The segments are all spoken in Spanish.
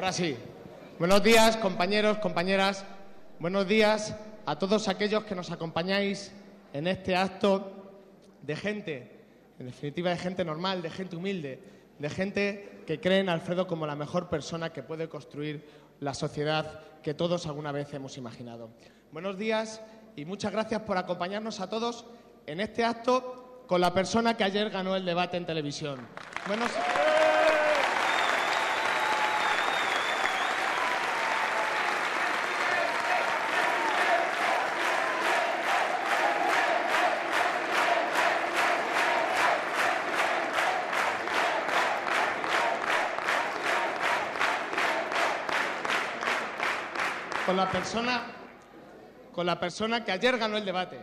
Ahora sí. Buenos días, compañeros, compañeras. Buenos días a todos aquellos que nos acompañáis en este acto de gente, en definitiva de gente normal, de gente humilde, de gente que cree en Alfredo como la mejor persona que puede construir la sociedad que todos alguna vez hemos imaginado. Buenos días y muchas gracias por acompañarnos a todos en este acto con la persona que ayer ganó el debate en televisión. Con la persona que ayer ganó el debate,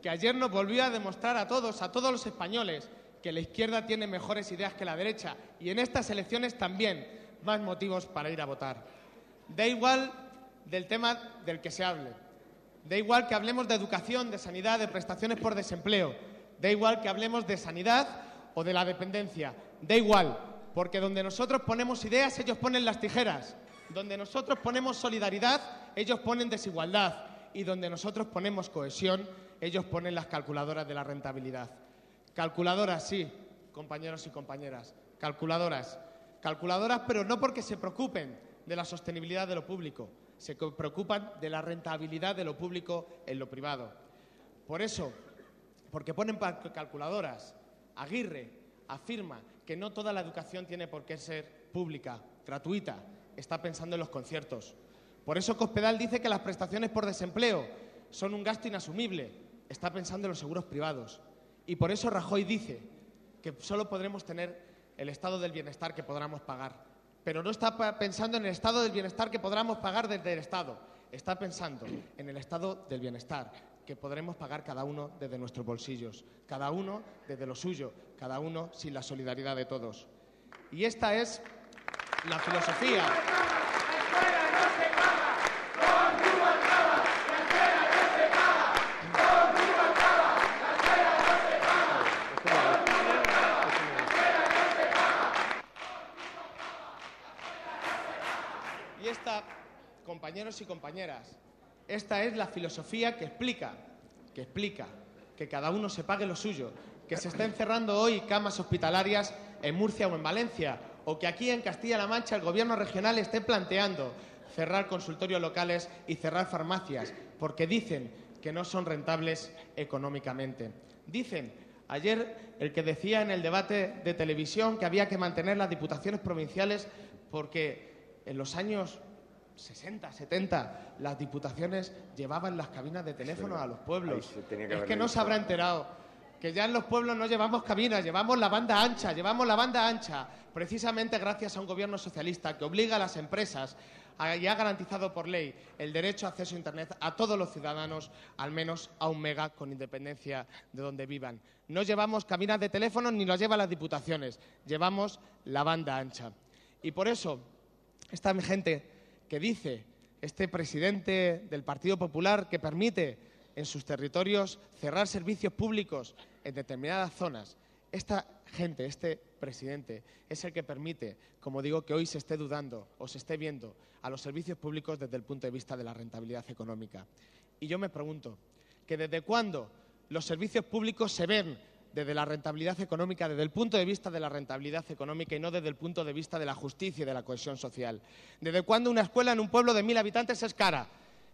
que ayer nos volvió a demostrar a todos los españoles, que la izquierda tiene mejores ideas que la derecha y en estas elecciones también más motivos para ir a votar. Da igual del tema del que se hable, da igual que hablemos de educación, de sanidad, de prestaciones por desempleo, da igual que hablemos de sanidad o de la dependencia, da igual, porque donde nosotros ponemos ideas, ellos ponen las tijeras. Donde nosotros ponemos solidaridad, ellos ponen desigualdad. Y donde nosotros ponemos cohesión, ellos ponen las calculadoras de la rentabilidad. Calculadoras, sí, compañeros y compañeras, calculadoras. Calculadoras, pero no porque se preocupen de la sostenibilidad de lo público, se preocupan de la rentabilidad de lo público en lo privado. Por eso, porque ponen calculadoras, Aguirre afirma que no toda la educación tiene por qué ser pública, gratuita. Está pensando en los conciertos. Por eso Cospedal dice que las prestaciones por desempleo son un gasto inasumible. Está pensando en los seguros privados. Y por eso Rajoy dice que solo podremos tener el estado del bienestar que podamos pagar. Pero no está pensando en el estado del bienestar que podamos pagar desde el Estado. Está pensando en el estado del bienestar que podremos pagar cada uno desde nuestros bolsillos, cada uno desde lo suyo, cada uno sin la solidaridad de todos. Y esta es la filosofía. Y esta, compañeros y compañeras, esta es la filosofía que explica que cada uno se pague lo suyo, que se estén cerrando hoy camas hospitalarias en Murcia o en Valencia, o que aquí en Castilla-La Mancha el gobierno regional esté planteando cerrar consultorios locales y cerrar farmacias, porque dicen que no son rentables económicamente. Dicen, ayer el que decía en el debate de televisión que había que mantener las diputaciones provinciales porque en los años 60, 70, las diputaciones llevaban las cabinas de teléfono a los pueblos. Es que no se habrá enterado que ya en los pueblos no llevamos cabinas, llevamos la banda ancha, precisamente gracias a un gobierno socialista que obliga a las empresas y ha garantizado por ley el derecho a acceso a Internet a todos los ciudadanos, al menos a 1 mega, con independencia de donde vivan. No llevamos cabinas de teléfono ni las llevan las diputaciones, llevamos la banda ancha. Y por eso, esta gente que dice, este presidente del Partido Popular que permite en sus territorios cerrar servicios públicos en determinadas zonas, esta gente, este presidente, es el que permite, como digo, que hoy se esté dudando o se esté viendo a los servicios públicos desde el punto de vista de la rentabilidad económica. Y yo me pregunto, ¿que desde cuándo los servicios públicos se ven desde la rentabilidad económica, desde el punto de vista de la rentabilidad económica y no desde el punto de vista de la justicia y de la cohesión social? ¿Desde cuándo una escuela en un pueblo de 1000 habitantes es cara?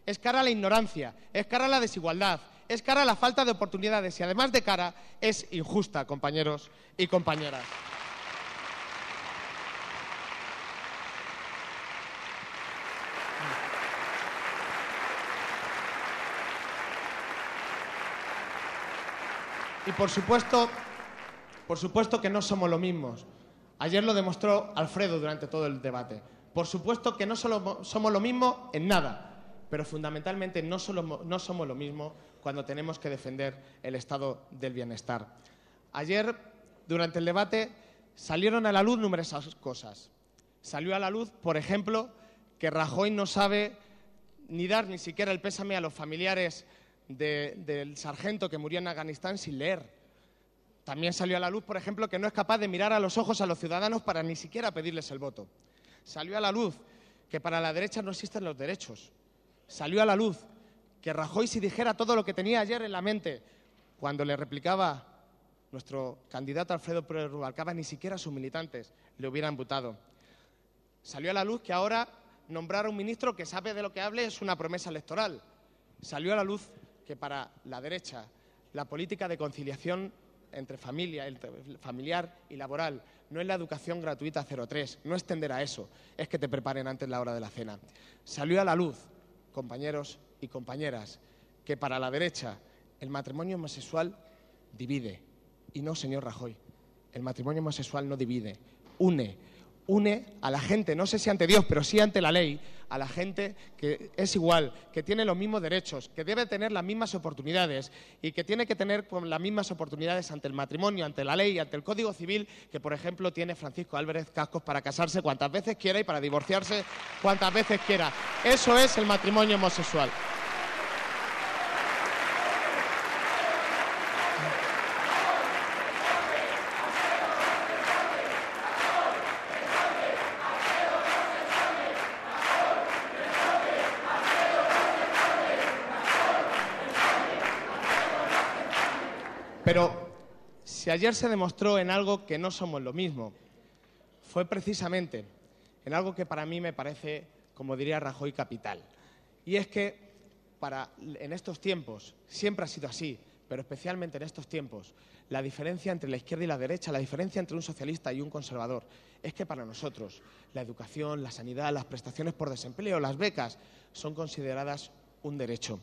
Es cara la ignorancia, es cara la desigualdad, es cara la falta de oportunidades y, además de cara, es injusta, compañeros y compañeras. Y por supuesto que no somos los mismos. Ayer lo demostró Alfredo durante todo el debate. Por supuesto que no solo somos lo mismo en nada, pero fundamentalmente no somos lo mismo cuando tenemos que defender el estado del bienestar. Ayer, durante el debate, salieron a la luz numerosas cosas. Salió a la luz, por ejemplo, que Rajoy no sabe ni dar ni siquiera el pésame a los familiares del sargento que murió en Afganistán sin leer. También salió a la luz, por ejemplo, que no es capaz de mirar a los ojos a los ciudadanos para ni siquiera pedirles el voto. Salió a la luz que para la derecha no existen los derechos. Salió a la luz que Rajoy, si dijera todo lo que tenía ayer en la mente, cuando le replicaba nuestro candidato Alfredo Pérez Rubalcaba, ni siquiera sus militantes le hubieran votado. Salió a la luz que ahora nombrar a un ministro que sabe de lo que hable es una promesa electoral. Salió a la luz que para la derecha la política de conciliación entre familiar y laboral no es la educación gratuita 0,3, no es tender a eso, es que te preparen antes la hora de la cena. Salió a la luz, compañeros y compañeras, que para la derecha el matrimonio homosexual divide. Y no, señor Rajoy, el matrimonio homosexual no divide, une a la gente, no sé si ante Dios, pero sí ante la ley, a la gente que es igual, que tiene los mismos derechos, que debe tener las mismas oportunidades y que tiene que tener las mismas oportunidades ante el matrimonio, ante la ley, ante el Código Civil, que, por ejemplo, tiene Francisco Álvarez Cascos para casarse cuantas veces quiera y para divorciarse cuantas veces quiera. Eso es el matrimonio homosexual. Pero si ayer se demostró en algo que no somos lo mismo, fue precisamente en algo que para mí me parece, como diría Rajoy, capital. Y es que en estos tiempos, siempre ha sido así, pero especialmente en estos tiempos, la diferencia entre la izquierda y la derecha, la diferencia entre un socialista y un conservador, es que para nosotros la educación, la sanidad, las prestaciones por desempleo, las becas, son consideradas un derecho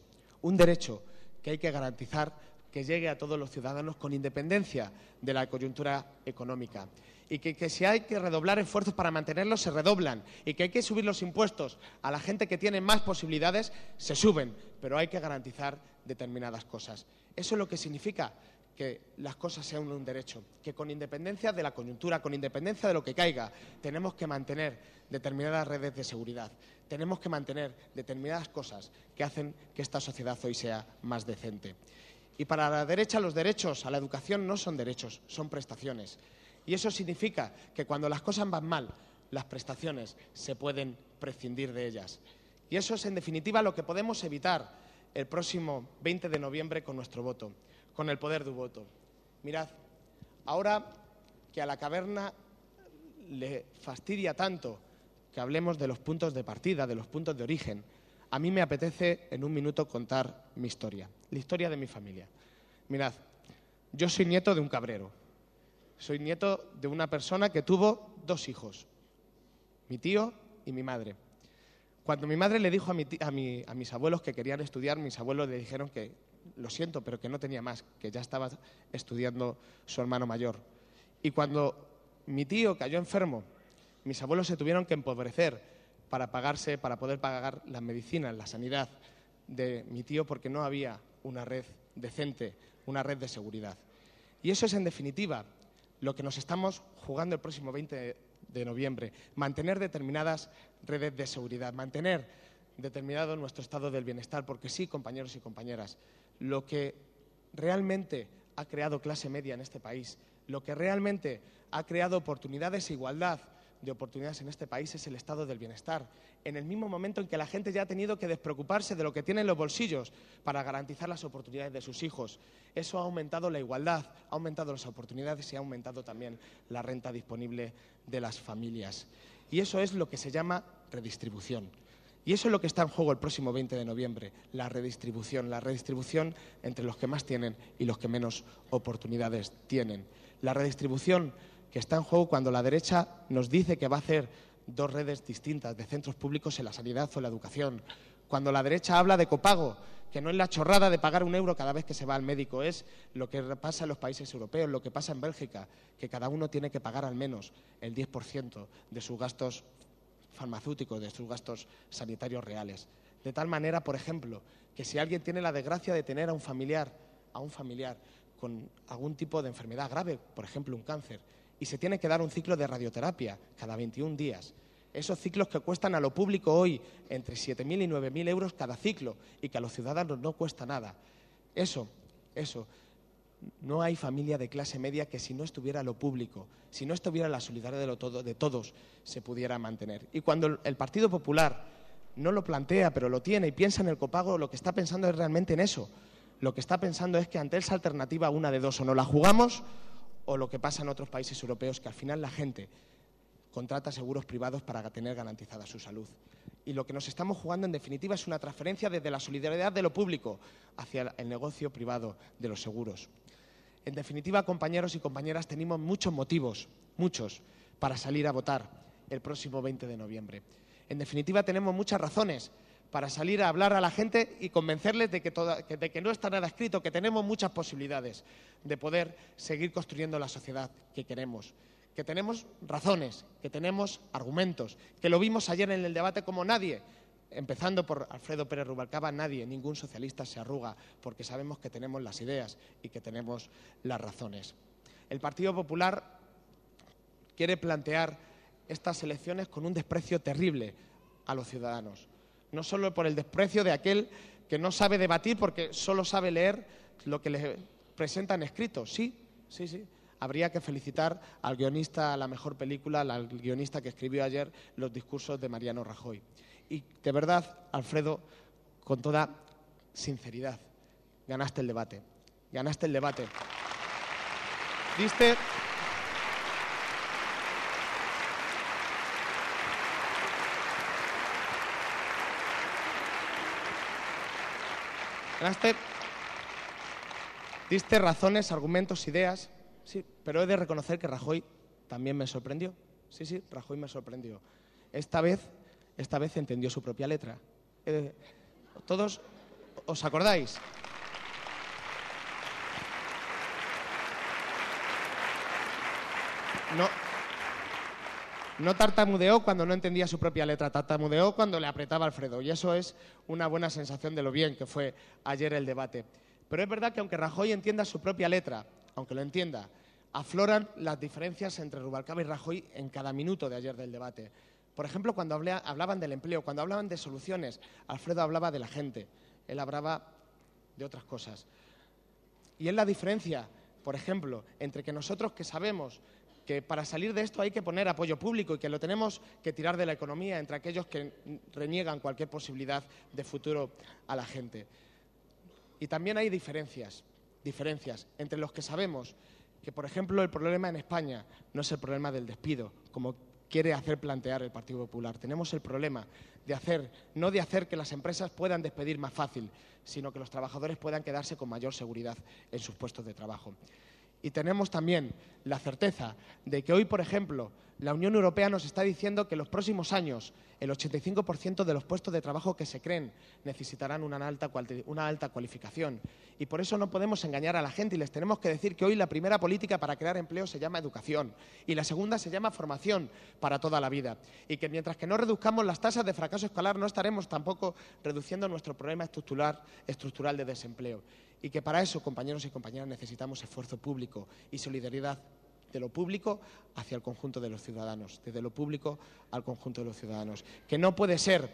que hay que garantizar que llegue a todos los ciudadanos con independencia de la coyuntura económica. Y que si hay que redoblar esfuerzos para mantenerlos, se redoblan. Y que hay que subir los impuestos a la gente que tiene más posibilidades, se suben. Pero hay que garantizar determinadas cosas. Eso es lo que significa que las cosas sean un derecho. Que con independencia de la coyuntura, con independencia de lo que caiga, tenemos que mantener determinadas redes de seguridad. Tenemos que mantener determinadas cosas que hacen que esta sociedad hoy sea más decente. Y para la derecha los derechos a la educación no son derechos, son prestaciones. Y eso significa que cuando las cosas van mal, las prestaciones se pueden prescindir de ellas. Y eso es, en definitiva, lo que podemos evitar el próximo 20 de noviembre con nuestro voto, con el poder del voto. Mirad, ahora que a la caverna le fastidia tanto que hablemos de los puntos de partida, de los puntos de origen, a mí me apetece en un minuto contar mi historia, la historia de mi familia. Mirad, yo soy nieto de un cabrero, soy nieto de una persona que tuvo 2 hijos, mi tío y mi madre. Cuando mi madre le dijo a mis abuelos que querían estudiar, mis abuelos le dijeron que, lo siento, pero que no tenía más, que ya estaba estudiando su hermano mayor. Y cuando mi tío cayó enfermo, mis abuelos se tuvieron que empobrecer para poder pagar las medicinas, la sanidad de mi tío, porque no había una red decente, una red de seguridad. Y eso es, en definitiva, lo que nos estamos jugando el próximo 20 de noviembre, mantener determinadas redes de seguridad, mantener determinado nuestro estado del bienestar, porque sí, compañeros y compañeras, lo que realmente ha creado clase media en este país, lo que realmente ha creado oportunidades e igualdad de oportunidades en este país es el estado del bienestar. En el mismo momento en que la gente ya ha tenido que despreocuparse de lo que tiene en los bolsillos para garantizar las oportunidades de sus hijos. Eso ha aumentado la igualdad, ha aumentado las oportunidades y ha aumentado también la renta disponible de las familias. Y eso es lo que se llama redistribución. Y eso es lo que está en juego el próximo 20 de noviembre, la redistribución entre los que más tienen y los que menos oportunidades tienen. La redistribución que está en juego cuando la derecha nos dice que va a hacer 2 redes distintas de centros públicos en la sanidad o en la educación. Cuando la derecha habla de copago, que no es la chorrada de pagar 1 euro cada vez que se va al médico, es lo que pasa en los países europeos, lo que pasa en Bélgica, que cada uno tiene que pagar al menos el 10% de sus gastos farmacéuticos, de sus gastos sanitarios reales. De tal manera, por ejemplo, que si alguien tiene la desgracia de tener a un familiar con algún tipo de enfermedad grave, por ejemplo un cáncer, y se tiene que dar un ciclo de radioterapia cada 21 días. Esos ciclos que cuestan a lo público hoy entre 7.000 y 9.000 euros cada ciclo y que a los ciudadanos no cuesta nada. Eso No hay familia de clase media que si no estuviera lo público, si no estuviera la solidaridad de todos, se pudiera mantener. Y cuando el Partido Popular no lo plantea, pero lo tiene y piensa en el copago, lo que está pensando es realmente en eso. Lo que está pensando es que ante esa alternativa, una de dos, o no la jugamos o lo que pasa en otros países europeos, que al final la gente contrata seguros privados para tener garantizada su salud. Y lo que nos estamos jugando, en definitiva, es una transferencia desde la solidaridad de lo público hacia el negocio privado de los seguros. En definitiva, compañeros y compañeras, tenemos muchos motivos, muchos, para salir a votar el próximo 20 de noviembre. En definitiva, tenemos muchas razones para salir a hablar a la gente y convencerles de que no está nada escrito, que tenemos muchas posibilidades de poder seguir construyendo la sociedad que queremos, que tenemos razones, que tenemos argumentos, que lo vimos ayer en el debate como nadie, empezando por Alfredo Pérez Rubalcaba, ningún socialista se arruga, porque sabemos que tenemos las ideas y que tenemos las razones. El Partido Popular quiere plantear estas elecciones con un desprecio terrible a los ciudadanos. No solo por el desprecio de aquel que no sabe debatir porque solo sabe leer lo que le presentan escrito. Sí. Habría que felicitar al guionista, a la mejor película, al guionista que escribió ayer los discursos de Mariano Rajoy. Y de verdad, Alfredo, con toda sinceridad, ganaste el debate. Ganaste el debate. Diste... Diste razones, argumentos, ideas, sí, pero he de reconocer que Rajoy también me sorprendió. Sí, Rajoy me sorprendió. Esta vez entendió su propia letra. ¿Todos os acordáis? No tartamudeó cuando no entendía su propia letra, tartamudeó cuando le apretaba a Alfredo. Y eso es una buena sensación de lo bien que fue ayer el debate. Pero es verdad que aunque Rajoy entienda su propia letra, aunque lo entienda, afloran las diferencias entre Rubalcaba y Rajoy en cada minuto de ayer del debate. Por ejemplo, cuando hablaban del empleo, cuando hablaban de soluciones, Alfredo hablaba de la gente, él hablaba de otras cosas. Y es la diferencia, por ejemplo, entre que nosotros que sabemos que para salir de esto hay que poner apoyo público y que lo tenemos que tirar de la economía, entre aquellos que reniegan cualquier posibilidad de futuro a la gente. Y también hay diferencias entre los que sabemos que, por ejemplo, el problema en España no es el problema del despido, como quiere hacer plantear el Partido Popular. Tenemos el problema no de hacer que las empresas puedan despedir más fácil, sino que los trabajadores puedan quedarse con mayor seguridad en sus puestos de trabajo. Y tenemos también la certeza de que hoy, por ejemplo, la Unión Europea nos está diciendo que en los próximos años el 85% de los puestos de trabajo que se creen necesitarán una alta cualificación. Y por eso no podemos engañar a la gente y les tenemos que decir que hoy la primera política para crear empleo se llama educación y la segunda se llama formación para toda la vida. Y que mientras que no reduzcamos las tasas de fracaso escolar no estaremos tampoco reduciendo nuestro problema estructural de desempleo. Y que para eso, compañeros y compañeras, necesitamos esfuerzo público y solidaridad de lo público hacia el conjunto de los ciudadanos, desde lo público al conjunto de los ciudadanos. Que no puede ser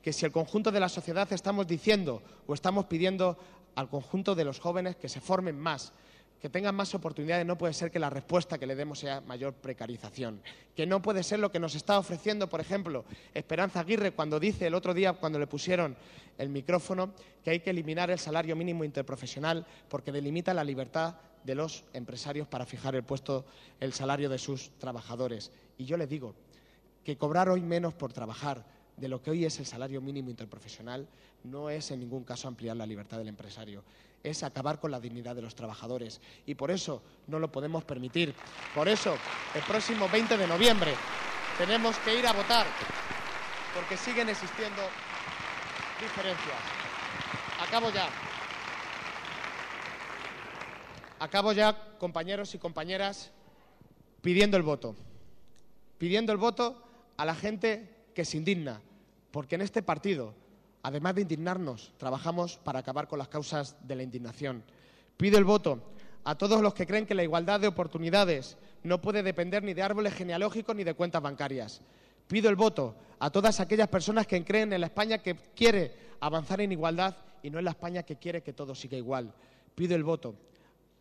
que si el conjunto de la sociedad estamos diciendo o estamos pidiendo al conjunto de los jóvenes que se formen más, que tengan más oportunidades, no puede ser que la respuesta que le demos sea mayor precarización. Que no puede ser lo que nos está ofreciendo, por ejemplo, Esperanza Aguirre cuando dice el otro día, cuando le pusieron el micrófono, que hay que eliminar el salario mínimo interprofesional porque delimita la libertad de los empresarios para fijar el salario de sus trabajadores. Y yo le digo que cobrar hoy menos por trabajar de lo que hoy es el salario mínimo interprofesional no es en ningún caso ampliar la libertad del empresario, es acabar con la dignidad de los trabajadores. Y por eso no lo podemos permitir. Por eso, el próximo 20 de noviembre tenemos que ir a votar, porque siguen existiendo diferencias. Acabo ya, compañeros y compañeras, pidiendo el voto. Pidiendo el voto a la gente que se indigna, porque en este partido, además de indignarnos, trabajamos para acabar con las causas de la indignación. Pido el voto a todos los que creen que la igualdad de oportunidades no puede depender ni de árboles genealógicos ni de cuentas bancarias. Pido el voto a todas aquellas personas que creen en la España que quiere avanzar en igualdad y no en la España que quiere que todo siga igual. Pido el voto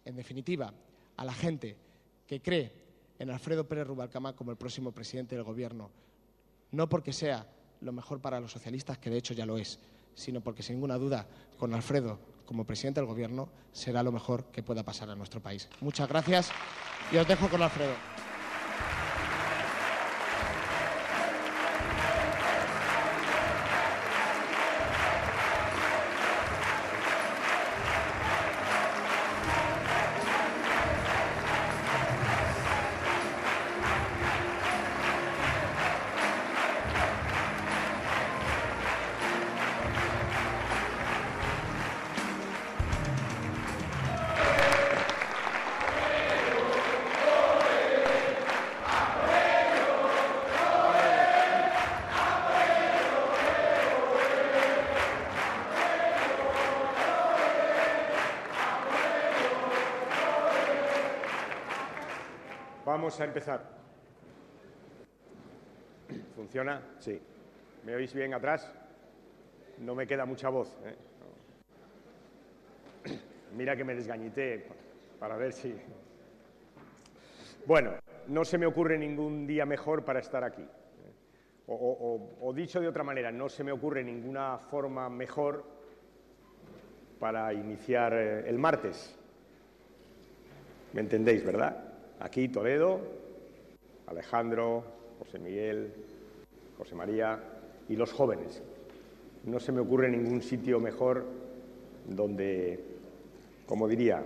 en definitiva, a la gente que cree en Alfredo Pérez Rubalcaba como el próximo presidente del Gobierno, no porque sea lo mejor para los socialistas, que de hecho ya lo es, sino porque sin ninguna duda con Alfredo como presidente del Gobierno será lo mejor que pueda pasar a nuestro país. Muchas gracias y os dejo con Alfredo. Vamos a empezar. ¿Funciona? Sí. ¿Me oís bien atrás? No me queda mucha voz, ¿eh? Mira que me desgañité para ver si... Bueno, no se me ocurre ningún día mejor para estar aquí. O dicho de otra manera, no se me ocurre ninguna forma mejor para iniciar el martes. ¿Me entendéis, verdad? Aquí Toledo, Alejandro, José Miguel, José María y los jóvenes. No se me ocurre ningún sitio mejor donde, como diría,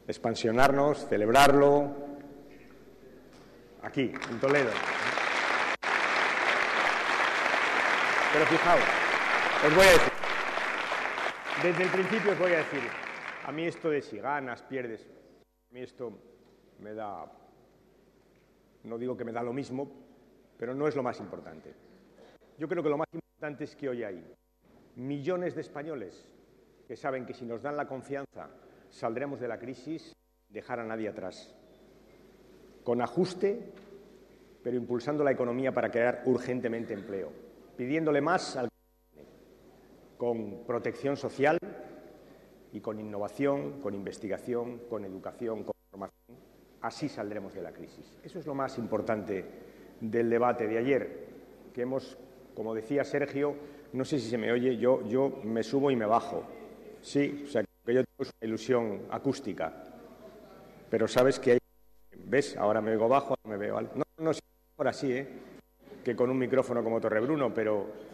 expansionarnos, celebrarlo, aquí, en Toledo. Pero fijaos, os voy a decir, desde el principio os voy a decir, a mí esto de si ganas, pierdes, a mí esto me da, no digo que me da lo mismo, pero no es lo más importante. Yo creo que lo más importante es que hoy hay millones de españoles que saben que si nos dan la confianza saldremos de la crisis, dejar a nadie atrás. Con ajuste, pero impulsando la economía para crear urgentemente empleo, pidiéndole más al con protección social y con innovación, con investigación, con educación, con formación. Así saldremos de la crisis. Eso es lo más importante del debate de ayer, que hemos, como decía Sergio, no sé si se me oye, yo me subo y me bajo. Sí, o sea, que yo tengo una ilusión acústica. Pero sabes que hay... ¿Ves? Ahora me oigo bajo, ahora me veo alto. No, ahora sí, que con un micrófono como Torrebruno, pero...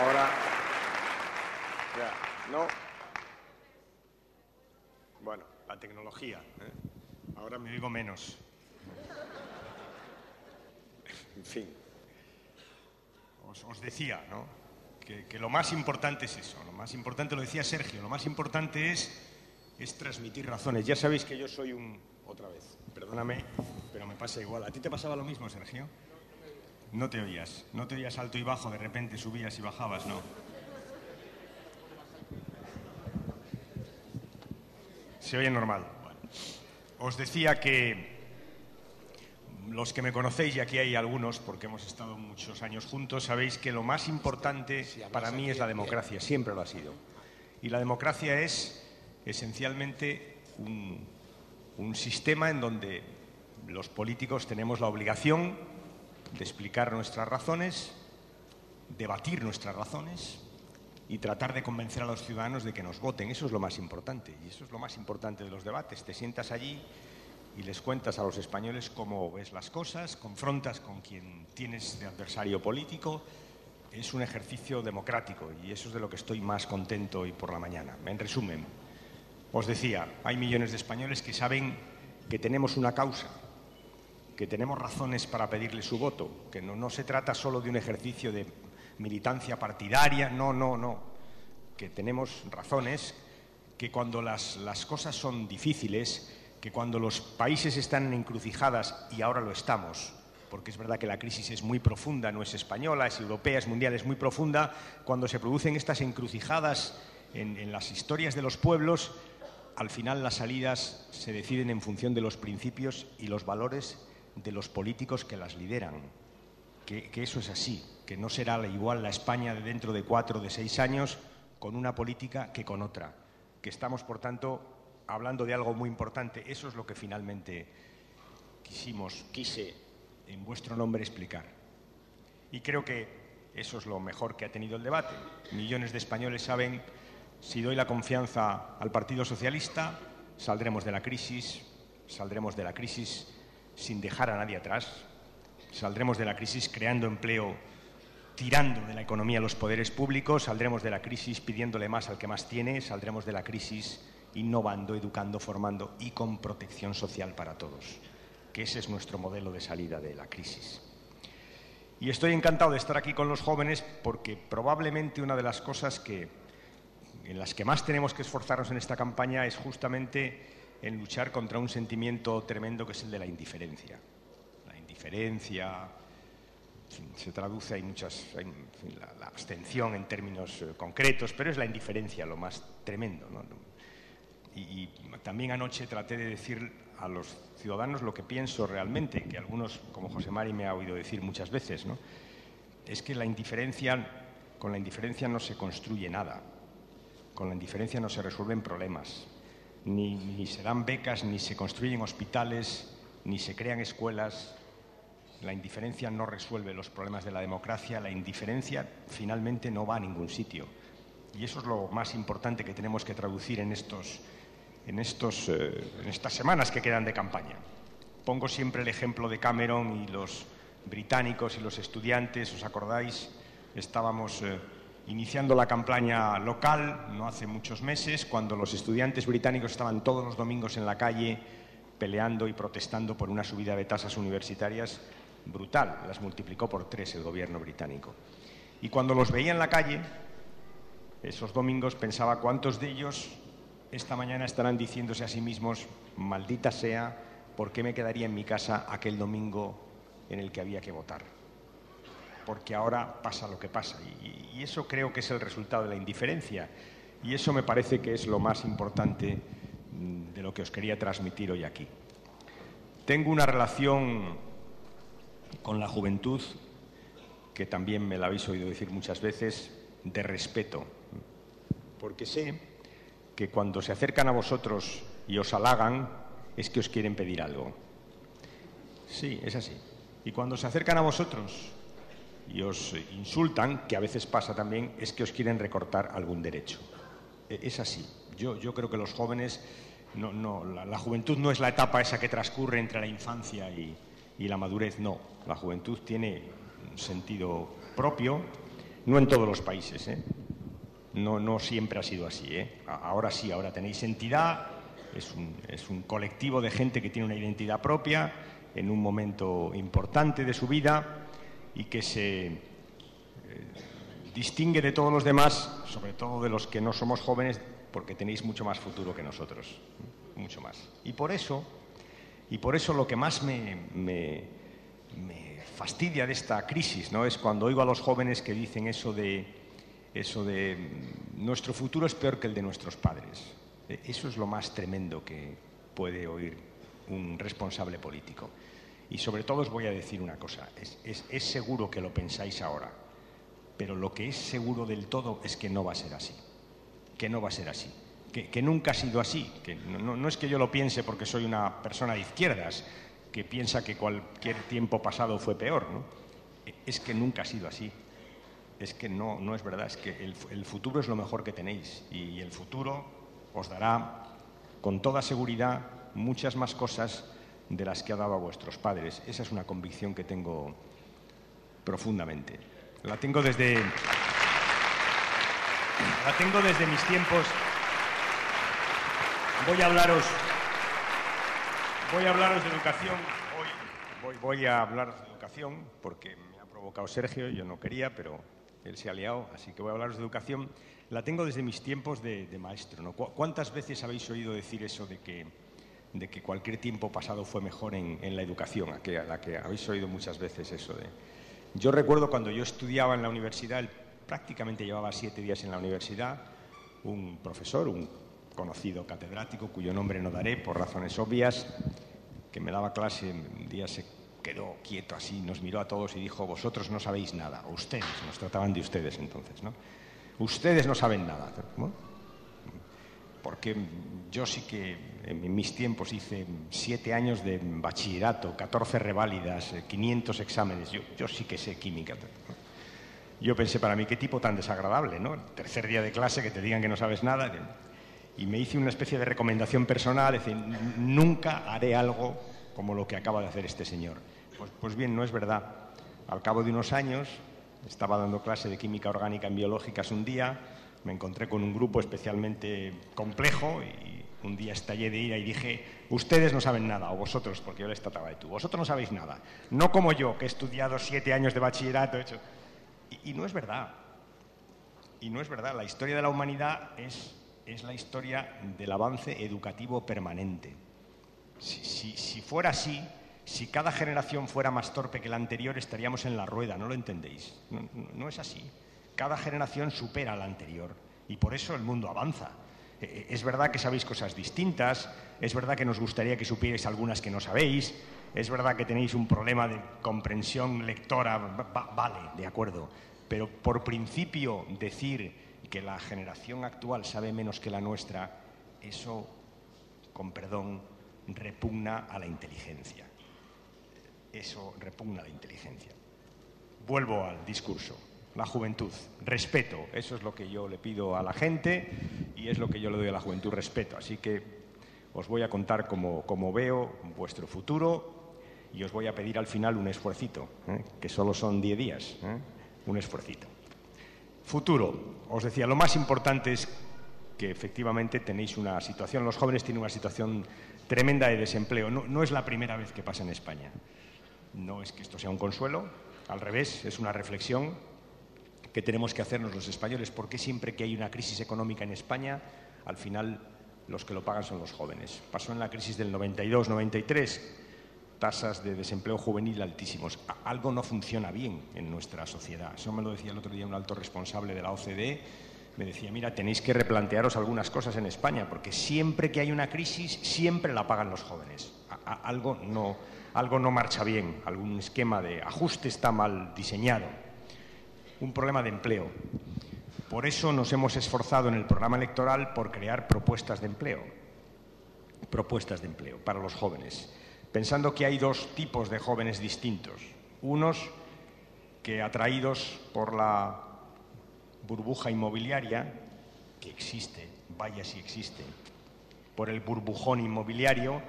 Ahora, ya, no. Bueno, la tecnología, ¿eh? Ahora me oigo menos. En fin, os decía, ¿no? Que lo más importante es eso, lo más importante, lo decía Sergio, lo más importante es transmitir razones. Ya sabéis que yo soy otra vez, perdóname, pero me pasa igual. ¿A ti te pasaba lo mismo, Sergio? No te oías alto y bajo, de repente subías y bajabas, no. Se oye normal. Bueno. Os decía que los que me conocéis, y aquí hay algunos, porque hemos estado muchos años juntos, sabéis que lo más importante para mí es la democracia, siempre lo ha sido. Y la democracia es esencialmente un sistema en donde los políticos tenemos la obligación de explicar nuestras razones, debatir nuestras razones y tratar de convencer a los ciudadanos de que nos voten. Eso es lo más importante, y eso es lo más importante de los debates. Te sientas allí y les cuentas a los españoles cómo ves las cosas, confrontas con quien tienes de adversario político. Es un ejercicio democrático y eso es de lo que estoy más contento hoy por la mañana. En resumen, os decía, hay millones de españoles que saben que tenemos una causa, que tenemos razones para pedirle su voto, que no se trata solo de un ejercicio de militancia partidaria, no, que tenemos razones, que cuando las cosas son difíciles, que cuando los países están en encrucijadas, y ahora lo estamos, porque es verdad que la crisis es muy profunda, no es española, es europea, es mundial, es muy profunda, cuando se producen estas encrucijadas en las historias de los pueblos, al final las salidas se deciden en función de los principios y los valores de los políticos que las lideran. que eso es así, que no será igual la España de dentro de 4 o de 6 años con una política que con otra, que estamos, por tanto, hablando de algo muy importante. Eso es lo que finalmente quise en vuestro nombre explicar. Y creo que eso es lo mejor que ha tenido el debate. Millones de españoles saben, si doy la confianza al Partido Socialista, saldremos de la crisis sin dejar a nadie atrás, saldremos de la crisis creando empleo, tirando de la economía a los poderes públicos, saldremos de la crisis pidiéndole más al que más tiene, saldremos de la crisis innovando, educando, formando y con protección social para todos, que ese es nuestro modelo de salida de la crisis. Y estoy encantado de estar aquí con los jóvenes porque probablemente una de las cosas en las que más tenemos que esforzarnos en esta campaña es justamente en luchar contra un sentimiento tremendo que es el de la indiferencia. La indiferencia se traduce, hay la abstención en términos concretos, pero es la indiferencia lo más tremendo, ¿no? Y también anoche traté de decir a los ciudadanos lo que pienso realmente, que algunos, como José Mari, me ha oído decir muchas veces, ¿no? Es que con la indiferencia no se construye nada, con la indiferencia no se resuelven problemas, ni se dan becas, ni se construyen hospitales, ni se crean escuelas. La indiferencia no resuelve los problemas de la democracia, la indiferencia finalmente no va a ningún sitio. Y eso es lo más importante que tenemos que traducir en estas semanas que quedan de campaña. Pongo siempre el ejemplo de Cameron y los británicos y los estudiantes. ¿Os acordáis? Estábamos iniciando la campaña local no hace muchos meses, cuando los estudiantes británicos estaban todos los domingos en la calle peleando y protestando por una subida de tasas universitarias brutal. Las multiplicó por 3 el gobierno británico. Y cuando los veía en la calle, esos domingos, pensaba cuántos de ellos esta mañana estarán diciéndose a sí mismos: maldita sea, ¿por qué me quedaría en mi casa aquel domingo en el que había que votar? Porque ahora pasa lo que pasa. Y eso creo que es el resultado de la indiferencia. Y eso me parece que es lo más importante de lo que os quería transmitir hoy aquí. Tengo una relación con la juventud, que también me la habéis oído decir muchas veces, de respeto. Porque sé que cuando se acercan a vosotros y os halagan, es que os quieren pedir algo. Sí, es así. Y cuando se acercan a vosotros y os insultan, que a veces pasa también, es que os quieren recortar algún derecho. Es así. Yo creo que los jóvenes, la juventud no es la etapa esa que transcurre entre la infancia y la madurez, no. La juventud tiene un sentido propio, no en todos los países, ¿eh? No siempre ha sido así, ¿eh? Ahora sí, ahora tenéis entidad, es un colectivo de gente que tiene una identidad propia en un momento importante de su vida y que se distingue de todos los demás, sobre todo de los que no somos jóvenes, porque tenéis mucho más futuro que nosotros, mucho más. Y por eso lo que más me fastidia de esta crisis, ¿no?, es cuando oigo a los jóvenes que dicen eso de nuestro futuro es peor que el de nuestros padres. Eso es lo más tremendo que puede oír un responsable político. Y sobre todo os voy a decir una cosa, es seguro que lo pensáis ahora, pero lo que es seguro del todo es que no va a ser así, que no va a ser así, que nunca ha sido así, que no es que yo lo piense porque soy una persona de izquierdas, que piensa que cualquier tiempo pasado fue peor, ¿no? Es que nunca ha sido así, es que no es verdad, es que el futuro es lo mejor que tenéis y el futuro os dará con toda seguridad muchas más cosas de las que ha dado a vuestros padres. Esa es una convicción que tengo profundamente. La tengo desde mis tiempos. Voy a hablaros de educación. Voy a hablaros de educación porque me ha provocado Sergio, yo no quería, pero él se ha liado, así que voy a hablaros de educación. La tengo desde mis tiempos de maestro, ¿no? ¿Cuántas veces habéis oído decir eso de que cualquier tiempo pasado fue mejor en la educación? A la que habéis oído muchas veces eso de... Yo recuerdo cuando yo estudiaba en la universidad, prácticamente llevaba 7 días en la universidad, un profesor, un conocido catedrático, cuyo nombre no daré por razones obvias, que me daba clase en días quedó quieto así, nos miró a todos y dijo: vosotros no sabéis nada, o ustedes, nos trataban de ustedes entonces, ¿no? Ustedes no saben nada, ¿no? Porque yo sí que en mis tiempos hice 7 años de bachillerato, 14 reválidas, 500 exámenes, yo sí que sé química, ¿no? Yo pensé para mí, qué tipo tan desagradable, ¿no? El tercer día de clase que te digan que no sabes nada. Y me hice una especie de recomendación personal, es decir, nunca haré algo como lo que acaba de hacer este señor. Pues bien, no es verdad. Al cabo de unos años, estaba dando clase de química orgánica en biológicas un día, me encontré con un grupo especialmente complejo y un día estallé de ira y dije: ustedes no saben nada, o vosotros, porque yo les trataba de tú, vosotros no sabéis nada. No como yo, que he estudiado 7 años de bachillerato, he hecho... Y no es verdad. Y no es verdad. La historia de la humanidad es la historia del avance educativo permanente. Si fuera así, si cada generación fuera más torpe que la anterior, estaríamos en la rueda, ¿no lo entendéis? No es así. Cada generación supera a la anterior y por eso el mundo avanza. Es verdad que sabéis cosas distintas, es verdad que nos gustaría que supierais algunas que no sabéis, es verdad que tenéis un problema de comprensión lectora, vale, de acuerdo, pero por principio decir que la generación actual sabe menos que la nuestra, eso, con perdón, repugna a la inteligencia. Eso repugna a la inteligencia. Vuelvo al discurso. La juventud, respeto, eso es lo que yo le pido a la gente y es lo que yo le doy a la juventud, respeto. Así que os voy a contar cómo veo vuestro futuro y os voy a pedir al final un esfuercito, que solo son 10 días, un esfuercito. Futuro, os decía, lo más importante es que efectivamente tenéis una situación, los jóvenes tienen una situación tremenda de desempleo. No es la primera vez que pasa en España. No es que esto sea un consuelo, al revés, es una reflexión que tenemos que hacernos los españoles, porque siempre que hay una crisis económica en España, al final los que lo pagan son los jóvenes. Pasó en la crisis del 92-93, tasas de desempleo juvenil altísimos. Algo no funciona bien en nuestra sociedad. Eso me lo decía el otro día un alto responsable de la OCDE. Me decía: mira, tenéis que replantearos algunas cosas en España, porque siempre que hay una crisis, siempre la pagan los jóvenes. Algo no marcha bien, algún esquema de ajuste está mal diseñado. Un problema de empleo. Por eso nos hemos esforzado en el programa electoral por crear propuestas de empleo para los jóvenes, pensando que hay 2 tipos de jóvenes distintos. Unos que, atraídos por la burbuja inmobiliaria, que existe, vaya si existe, por el burbujón inmobiliario,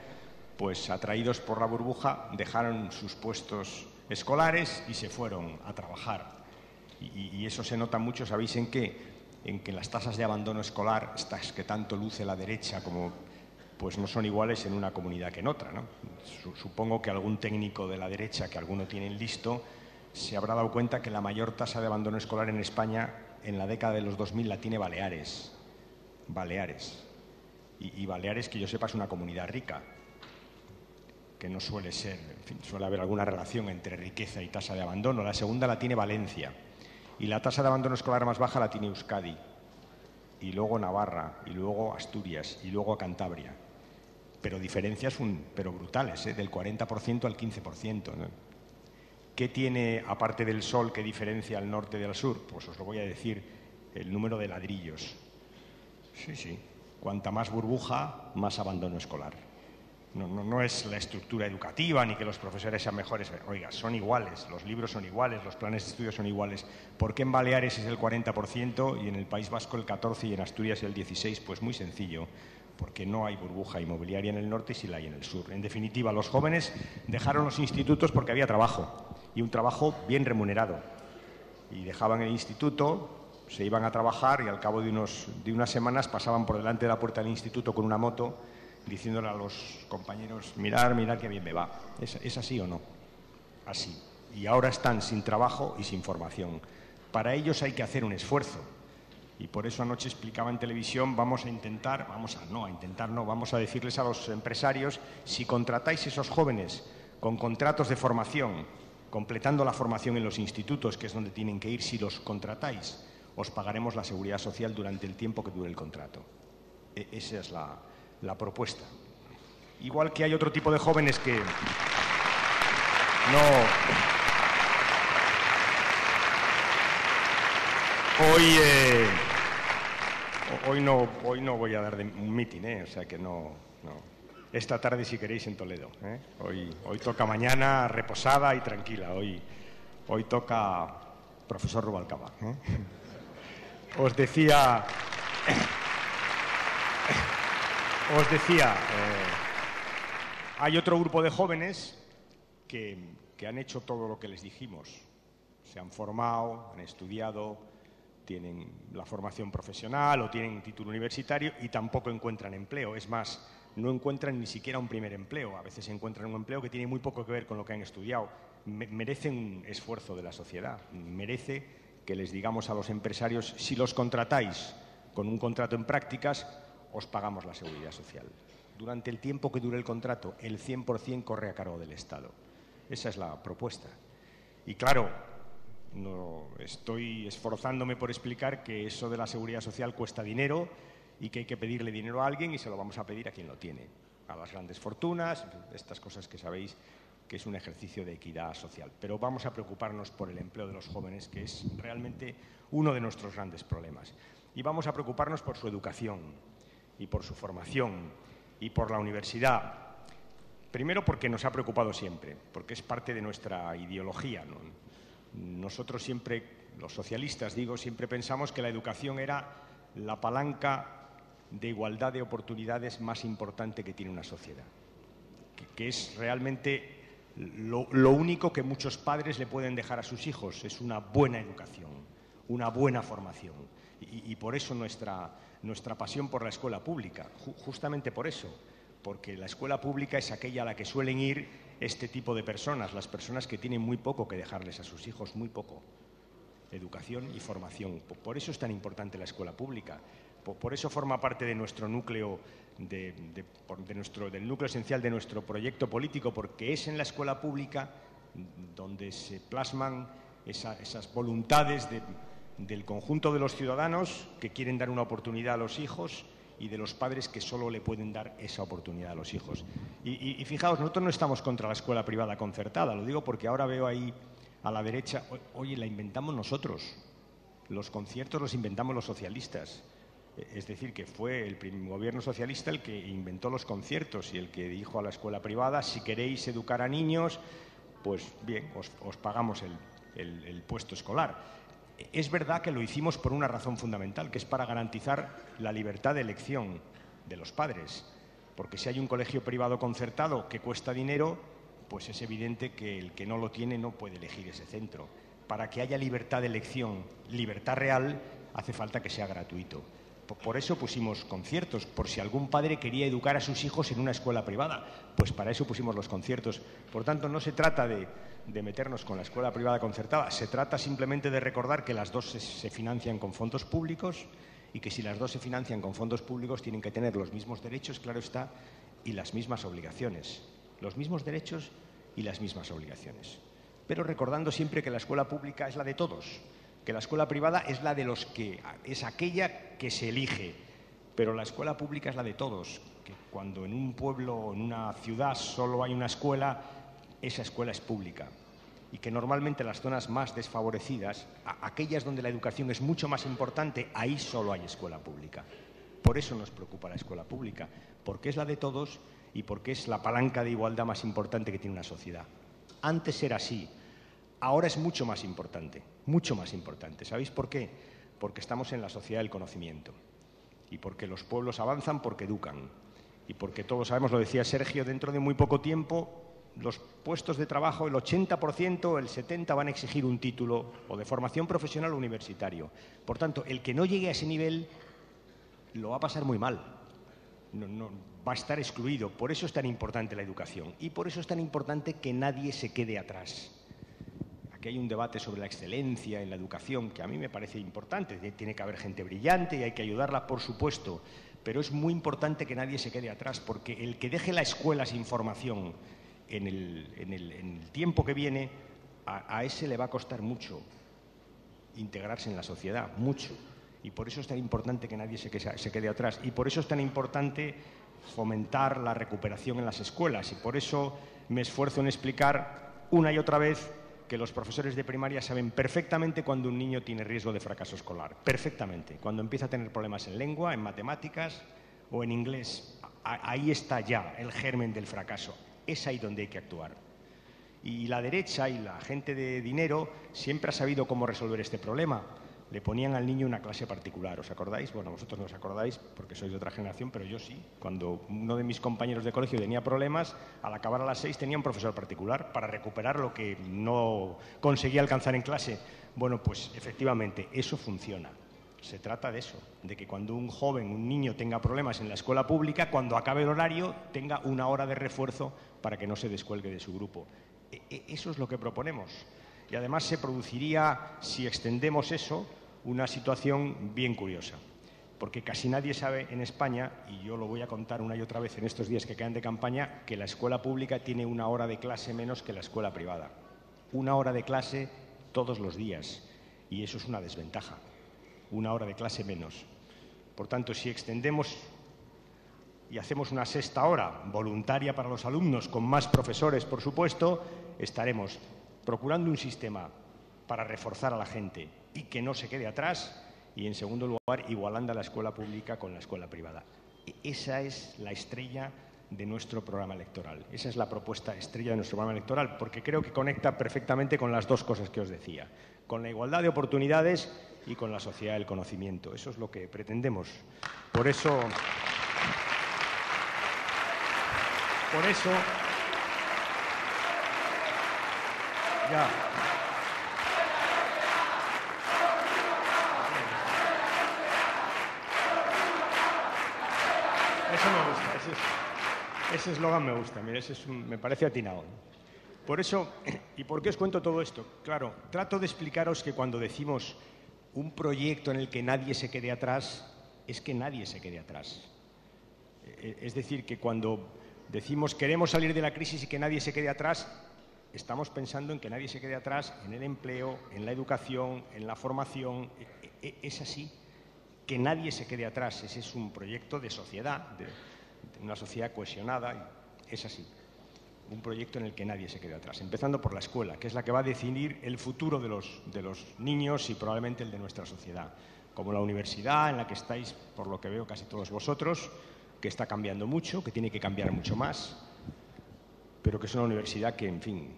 pues atraídos por la burbuja dejaron sus puestos escolares y se fueron a trabajar. Y eso se nota mucho, ¿sabéis en qué? En que las tasas de abandono escolar, estas que tanto luce la derecha, pues no son iguales en una comunidad que en otra, ¿no? Supongo que algún técnico de la derecha, que alguno tienen listo, se habrá dado cuenta que la mayor tasa de abandono escolar en España en la década de los 2000 la tiene Baleares. Y Baleares, que yo sepa, es una comunidad rica, que no suele ser, en fin, suele haber alguna relación entre riqueza y tasa de abandono. La segunda la tiene Valencia. Y la tasa de abandono escolar más baja la tiene Euskadi, y luego Navarra, y luego Asturias, y luego Cantabria. Pero diferencias pero brutales, del 40% al 15%, ¿no? ¿Qué tiene, aparte del sol, que diferencia al norte del sur? Pues os lo voy a decir, el número de ladrillos. Sí. Cuanta más burbuja, más abandono escolar. No es la estructura educativa ni que los profesores sean mejores. Oiga, son iguales, los libros son iguales, los planes de estudio son iguales. ¿Por qué en Baleares es el 40% y en el País Vasco el 14% y en Asturias el 16%? Pues muy sencillo, porque no hay burbuja inmobiliaria en el norte y sí la hay en el sur. En definitiva, los jóvenes dejaron los institutos porque había trabajo, y un trabajo bien remunerado. Y dejaban el instituto, se iban a trabajar y al cabo de unas semanas pasaban por delante de la puerta del instituto con una moto, diciéndole a los compañeros: mirad qué bien me va. ¿Es así o no? Así. Y ahora están sin trabajo y sin formación. Para ellos hay que hacer un esfuerzo. Y por eso anoche explicaba en televisión, vamos a decirles a los empresarios: si contratáis esos jóvenes con contratos de formación, completando la formación en los institutos, que es donde tienen que ir, si los contratáis, os pagaremos la seguridad social durante el tiempo que dure el contrato. Esa es la propuesta. Igual que hay otro tipo de jóvenes que Hoy no voy a dar un mitin, o sea que no. Esta tarde, si queréis, en Toledo. Hoy toca mañana reposada y tranquila. Hoy toca profesor Rubalcaba. Os decía, hay otro grupo de jóvenes que han hecho todo lo que les dijimos. Se han formado, han estudiado, tienen la formación profesional o tienen un título universitario y tampoco encuentran empleo. Es más, no encuentran ni siquiera un primer empleo. A veces encuentran un empleo que tiene muy poco que ver con lo que han estudiado. Merecen un esfuerzo de la sociedad. Merece que les digamos a los empresarios, si los contratáis con un contrato en prácticas, os pagamos la seguridad social. Durante el tiempo que dure el contrato, el 100% corre a cargo del Estado. Esa es la propuesta. Y claro, no estoy esforzándome por explicar que eso de la seguridad social cuesta dinero y que hay que pedirle dinero a alguien y se lo vamos a pedir a quien lo tiene, a las grandes fortunas, estas cosas que sabéis que es un ejercicio de equidad social. Pero vamos a preocuparnos por el empleo de los jóvenes, que es realmente uno de nuestros grandes problemas. Y vamos a preocuparnos por su educación y por su formación y por la universidad. Primero porque nos ha preocupado siempre, porque es parte de nuestra ideología, ¿no? Nosotros siempre, los socialistas digo, siempre pensamos que la educación era la palanca de igualdad de oportunidades más importante que tiene una sociedad, que es realmente lo único que muchos padres le pueden dejar a sus hijos, es una buena educación, una buena formación. Y por eso nuestra pasión por la escuela pública, justamente por eso, porque la escuela pública es aquella a la que suelen ir este tipo de personas, las personas que tienen muy poco que dejarles a sus hijos, muy poco. Educación y formación. Por eso es tan importante la escuela pública. Por eso forma parte de nuestro núcleo, del núcleo esencial de nuestro proyecto político, porque es en la escuela pública donde se plasman esas voluntades del conjunto de los ciudadanos que quieren dar una oportunidad a los hijos y de los padres que solo le pueden dar esa oportunidad a los hijos. Y fijaos, nosotros no estamos contra la escuela privada concertada, lo digo porque ahora veo ahí a la derecha, oye, la inventamos nosotros, los conciertos los inventamos los socialistas. Es decir, que fue el gobierno socialista el que inventó los conciertos y el que dijo a la escuela privada, si queréis educar a niños, pues bien, os pagamos el puesto escolar. Es verdad que lo hicimos por una razón fundamental, que es para garantizar la libertad de elección de los padres. Porque si hay un colegio privado concertado que cuesta dinero, pues es evidente que el que no lo tiene no puede elegir ese centro. Para que haya libertad de elección, libertad real, hace falta que sea gratuito. Por eso pusimos conciertos, por si algún padre quería educar a sus hijos en una escuela privada, pues para eso pusimos los conciertos. Por tanto, no se trata de meternos con la escuela privada concertada, se trata simplemente de recordar que las dos se financian con fondos públicos y que si las dos se financian con fondos públicos tienen que tener los mismos derechos, claro está, y las mismas obligaciones. Los mismos derechos y las mismas obligaciones. Pero recordando siempre que la escuela pública es la de todos, que la escuela privada es la de los que es aquella que se elige, pero la escuela pública es la de todos, que cuando en un pueblo o en una ciudad solo hay una escuela, esa escuela es pública y que normalmente las zonas más desfavorecidas, aquellas donde la educación es mucho más importante, ahí solo hay escuela pública. Por eso nos preocupa la escuela pública, porque es la de todos y porque es la palanca de igualdad más importante que tiene una sociedad. Antes era así. Ahora es mucho más importante, mucho más importante. ¿Sabéis por qué? Porque estamos en la sociedad del conocimiento y porque los pueblos avanzan porque educan y porque todos sabemos, lo decía Sergio, dentro de muy poco tiempo los puestos de trabajo, el 80%, el 70% van a exigir un título o de formación profesional o universitario. Por tanto, el que no llegue a ese nivel lo va a pasar muy mal. No, va a estar excluido. Por eso es tan importante la educación y por eso es tan importante que nadie se quede atrás. Aquí hay un debate sobre la excelencia en la educación que a mí me parece importante. Tiene que haber gente brillante y hay que ayudarla, por supuesto, pero es muy importante que nadie se quede atrás porque el que deje la escuela sin formación en el tiempo que viene, a ese le va a costar mucho integrarse en la sociedad, mucho. Y por eso es tan importante que nadie se quede atrás. Y por eso es tan importante fomentar la recuperación en las escuelas. Y por eso me esfuerzo en explicar una y otra vez que los profesores de primaria saben perfectamente cuando un niño tiene riesgo de fracaso escolar, perfectamente. Cuando empieza a tener problemas en lengua, en matemáticas o en inglés, ahí está ya el germen del fracaso. Es ahí donde hay que actuar. Y la derecha y la gente de dinero siempre ha sabido cómo resolver este problema. Le ponían al niño una clase particular, ¿os acordáis? Bueno, vosotros no os acordáis porque sois de otra generación, pero yo sí. Cuando uno de mis compañeros de colegio tenía problemas, al acabar a las 6 tenía un profesor particular para recuperar lo que no conseguía alcanzar en clase. Bueno, pues efectivamente, eso funciona. Se trata de eso, de que cuando un joven, un niño tenga problemas en la escuela pública, cuando acabe el horario, tenga una hora de refuerzo para que no se descuelgue de su grupo. Eso es lo que proponemos. Y además se produciría, si extendemos eso, una situación bien curiosa, porque casi nadie sabe en España, y yo lo voy a contar una y otra vez en estos días que quedan de campaña, que la escuela pública tiene una hora de clase menos que la escuela privada. Una hora de clase todos los días, y eso es una desventaja, una hora de clase menos. Por tanto, si extendemos y hacemos una sexta hora voluntaria para los alumnos, con más profesores, por supuesto, estaremos procurando un sistema para reforzar a la gente y que no se quede atrás, y en segundo lugar, igualando a la escuela pública con la escuela privada. Esa es la estrella de nuestro programa electoral. Esa es la propuesta estrella de nuestro programa electoral, porque creo que conecta perfectamente con las dos cosas que os decía, con la igualdad de oportunidades y con la sociedad del conocimiento. Eso es lo que pretendemos. Por eso ya. Eso me gusta, ese eslogan me gusta, mira, me parece atinado. Por eso, ¿y por qué os cuento todo esto? Claro, trato de explicaros que cuando decimos un proyecto en el que nadie se quede atrás, es que nadie se quede atrás. Es decir, que cuando decimos queremos salir de la crisis y que nadie se quede atrás, estamos pensando en que nadie se quede atrás en el empleo, en la educación, en la formación. Es así, que nadie se quede atrás. Ese es un proyecto de sociedad, de una sociedad cohesionada. Es así, un proyecto en el que nadie se quede atrás. Empezando por la escuela, que es la que va a definir el futuro de los niños y probablemente el de nuestra sociedad. Como la universidad, en la que estáis, por lo que veo, casi todos vosotros, que está cambiando mucho, que tiene que cambiar mucho más, pero que es una universidad que, en fin,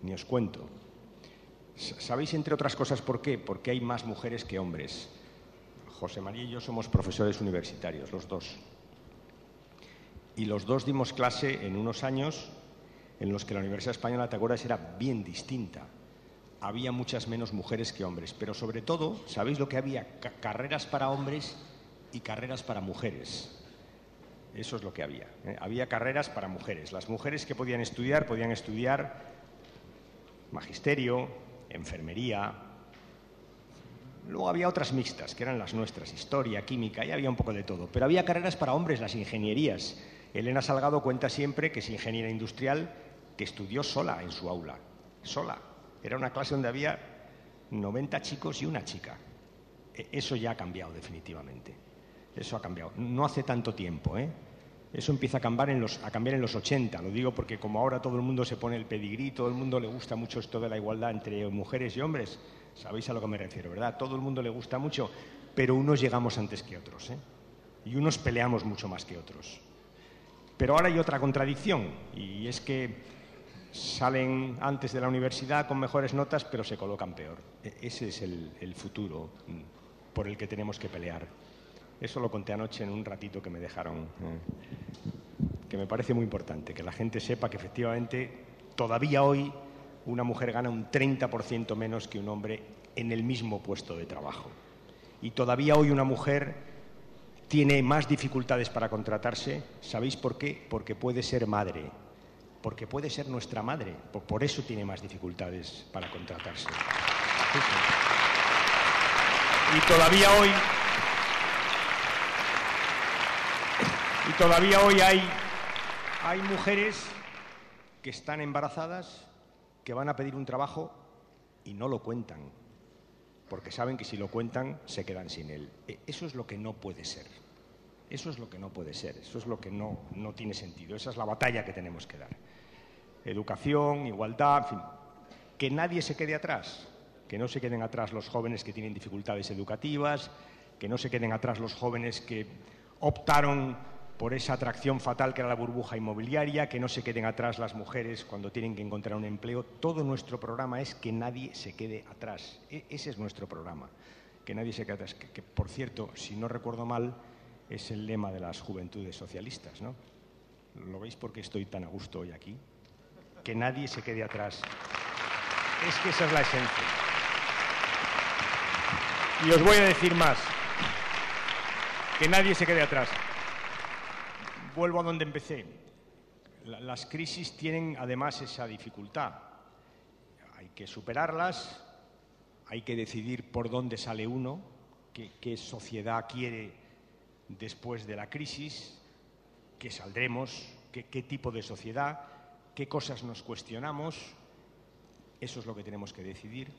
ni os cuento. ¿Sabéis, entre otras cosas, por qué? Porque hay más mujeres que hombres. José María y yo somos profesores universitarios, los dos. Y los dos dimos clase en unos años en los que la Universidad Española, ¿te acuerdas?, era bien distinta. Había muchas menos mujeres que hombres, pero sobre todo, ¿sabéis lo que había? Carreras para hombres y carreras para mujeres. Eso es lo que había. Había carreras para mujeres. Las mujeres que podían estudiar magisterio, enfermería. Luego había otras mixtas, que eran las nuestras, historia, química, y había un poco de todo. Pero había carreras para hombres, las ingenierías. Elena Salgado cuenta siempre que es ingeniera industrial, que estudió sola en su aula. Sola. Era una clase donde había 90 chicos y una chica. Eso ya ha cambiado definitivamente. Eso ha cambiado. No hace tanto tiempo, ¿eh? Eso empieza a cambiar en los 80. Lo digo porque como ahora todo el mundo se pone el pedigrí, todo el mundo le gusta mucho esto de la igualdad entre mujeres y hombres. Sabéis a lo que me refiero, ¿verdad? Todo el mundo le gusta mucho, pero unos llegamos antes que otros, ¿eh? Y unos peleamos mucho más que otros. Pero ahora hay otra contradicción, y es que salen antes de la universidad con mejores notas, pero se colocan peor. Ese es el futuro por el que tenemos que pelear. Eso lo conté anoche en un ratito que me dejaron, que me parece muy importante, que la gente sepa que efectivamente todavía hoy una mujer gana un 30% menos que un hombre en el mismo puesto de trabajo. Y todavía hoy una mujer tiene más dificultades para contratarse. ¿Sabéis por qué? Porque puede ser madre, porque puede ser nuestra madre. Por eso tiene más dificultades para contratarse. Y todavía hoy hay mujeres que están embarazadas, que van a pedir un trabajo y no lo cuentan, porque saben que si lo cuentan se quedan sin él. Eso es lo que no puede ser. Eso es lo que no puede ser. Eso es lo que no tiene sentido. Esa es la batalla que tenemos que dar. educación, igualdad, en fin, que nadie se quede atrás, que no se queden atrás los jóvenes que tienen dificultades educativas, que no se queden atrás los jóvenes que optaron por esa atracción fatal que era la burbuja inmobiliaria, que no se queden atrás las mujeres cuando tienen que encontrar un empleo. Todo nuestro programa es que nadie se quede atrás. Ese es nuestro programa, que nadie se quede atrás. Que, por cierto, si no recuerdo mal, es el lema de las juventudes socialistas, ¿no? ¿Lo veis por qué estoy tan a gusto hoy aquí? Que nadie se quede atrás. Es que esa es la esencia. Y os voy a decir más. Que nadie se quede atrás. Vuelvo a donde empecé. Las crisis tienen además esa dificultad. Hay que superarlas, hay que decidir por dónde sale uno, qué sociedad quiere después de la crisis, qué saldremos, qué tipo de sociedad, qué cosas nos cuestionamos. Eso es lo que tenemos que decidir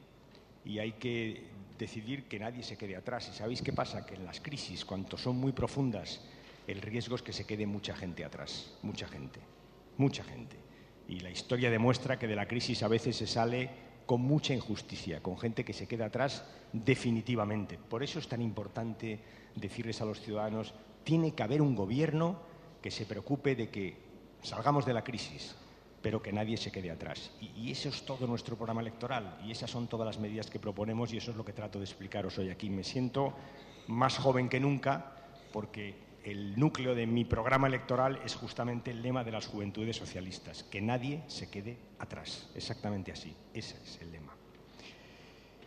y hay que decidir que nadie se quede atrás. ¿Y sabéis qué pasa? Que en las crisis, cuanto son muy profundas, el riesgo es que se quede mucha gente atrás, mucha gente. Y la historia demuestra que de la crisis a veces se sale con mucha injusticia, con gente que se queda atrás definitivamente. Por eso es tan importante decirles a los ciudadanos, tiene que haber un gobierno que se preocupe de que salgamos de la crisis, pero que nadie se quede atrás. Y eso es todo nuestro programa electoral y esas son todas las medidas que proponemos y eso es lo que trato de explicaros hoy aquí. Me siento más joven que nunca porque el núcleo de mi programa electoral es justamente el lema de las juventudes socialistas, que nadie se quede atrás. Exactamente así, ese es el lema.